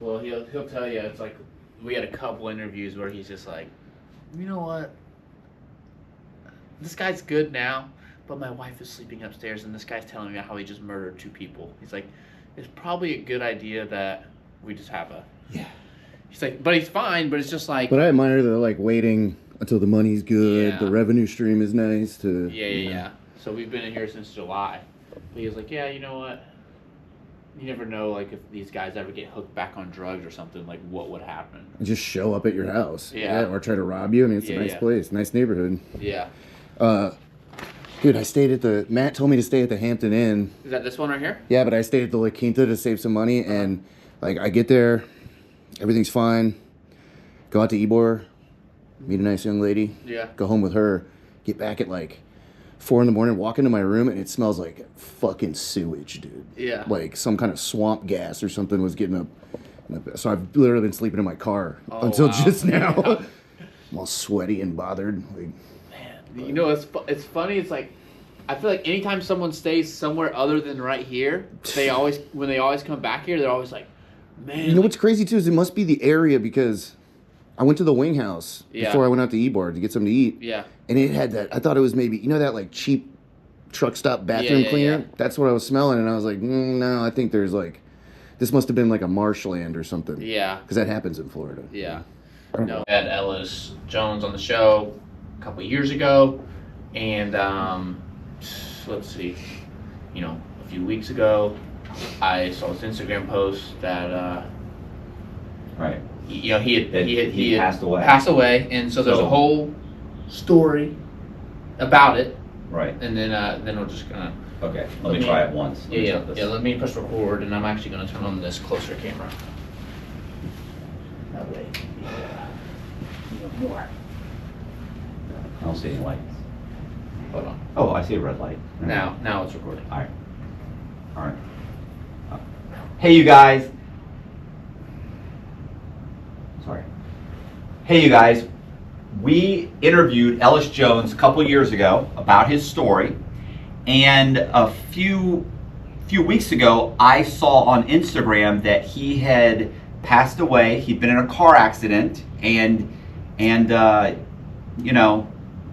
Well, he'll tell you, it's like, we had a couple interviews where he's just like, you know what? This guy's good now, but my wife is sleeping upstairs, and this guy's telling me how he just murdered 2 people. He's like, it's probably a good idea that we just have a... Yeah. He's like, but he's fine, but it's just like... But I admire the, like, waiting until the money's good, Yeah. the revenue stream is nice to... Yeah. So we've been in here since July. But he was like, yeah, you know what? You never know, like, if these guys ever get hooked back on drugs or something, like, what would happen? And just show up at your house. Yeah. Or try to rob you. I mean, it's a nice place, nice neighborhood. Yeah. Dude, I stayed at the... Matt told me to stay at the Hampton Inn. Is that this one right here? Yeah, but I stayed at the La Quinta to save some money, and, like, I get there, everything's fine, go out to Ybor, meet a nice young lady, Yeah. go home with her, get back at, like, 4 in the morning, walk into my room, and it smells like fucking sewage, dude. Yeah. Like, some kind of swamp gas or something was getting up. So I've literally been sleeping in my car until just now. Yeah. I'm all sweaty and bothered. Like, You know, it's funny. It's like, I feel like anytime someone stays somewhere other than right here, when they always come back here, they're always like, man. you know what's crazy too is it must be the area, because I went to the Wing House before I went out to Ybor to get something to eat. Yeah. And it had that, I thought it was maybe, you know that like cheap truck stop bathroom cleaner? Yeah. That's what I was smelling, and I was like, no, I think there's like, this must have been like a marshland or something. Yeah. Because that happens in Florida. Yeah. No. I had Ellis Jones on the show a couple years ago, and let's see, a few weeks ago, I saw his Instagram post that Right. he had passed away. Passed away, and so there's a whole story about it, Right. and then we're just gonna. Okay. Let me try it once. Let me Yeah. check this. Let me press record, and I'm actually gonna turn on this closer camera. That way. More. I don't see any lights. Hold on. Oh, I see a red light. Now it's recording. All right. Hey, you guys. Sorry. Hey, you guys. We interviewed Ellis Jones a couple years ago about his story, and a few weeks ago, I saw on Instagram that he had passed away. He'd been in a car accident, and you know,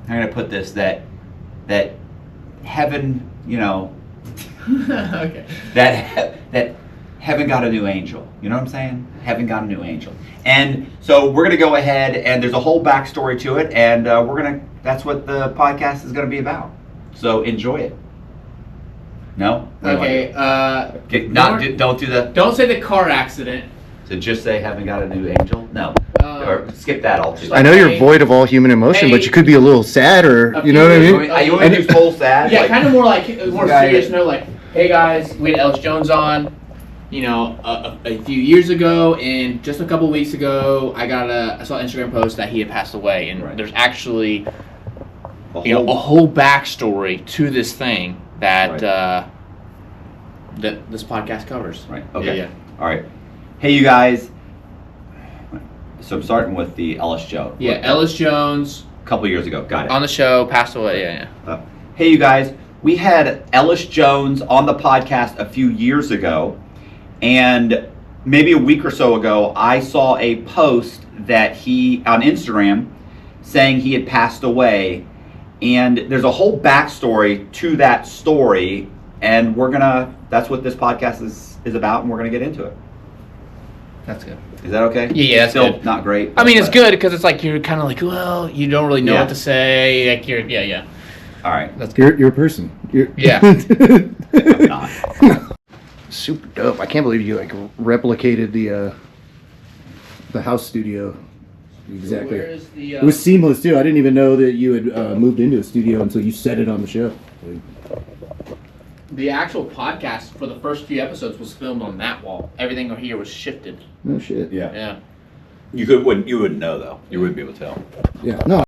how can I put this? That heaven, you know, Okay. that heaven got a new angel. You know what I'm saying? Heaven got a new angel. And so we're gonna go ahead, and there's a whole backstory to it, and that's what the podcast is gonna be about. So enjoy it. No? Okay. Don't do the. Don't say the car accident. So just say heaven got a new angel. No. Or skip that altogether. I know you're void of all human emotion, but you could be a little sad, or you know what I mean? You want to do full sad? Yeah, like, kind of more like more serious note. Like, hey guys, we had Ellis Jones on. A few years ago, and just a couple weeks ago, I saw an Instagram post that he had passed away, and there's actually a whole backstory to this thing that that this podcast covers. Right. Okay. Yeah. All right. Hey, you guys. So I'm starting with the Ellis Jones. Yeah, Ellis Jones. A couple years ago. Got it. On the show, passed away. Yeah. Hey, you guys. We had Ellis Jones on the podcast a few years ago, and maybe a week or so ago, I saw a post that he on Instagram saying he had passed away, and there's a whole backstory to that story, and that's what this podcast is about, and we're gonna get into it. That's good. Is that okay? Yeah, that's Still good. not great. I mean, it's good because it's like you're kind of like, well, you don't really know what to say. Like yeah. All right. That's good. You're a person. Yeah. I'm not. Super dope. I can't believe you like replicated the house studio exactly. Where is the? It was seamless too. I didn't even know that you had moved into a studio until you said it on the show. The actual podcast for the first few episodes was filmed on that wall. Everything here was shifted. No shit. Yeah. Yeah. You wouldn't know though. You wouldn't be able to tell. Yeah. No.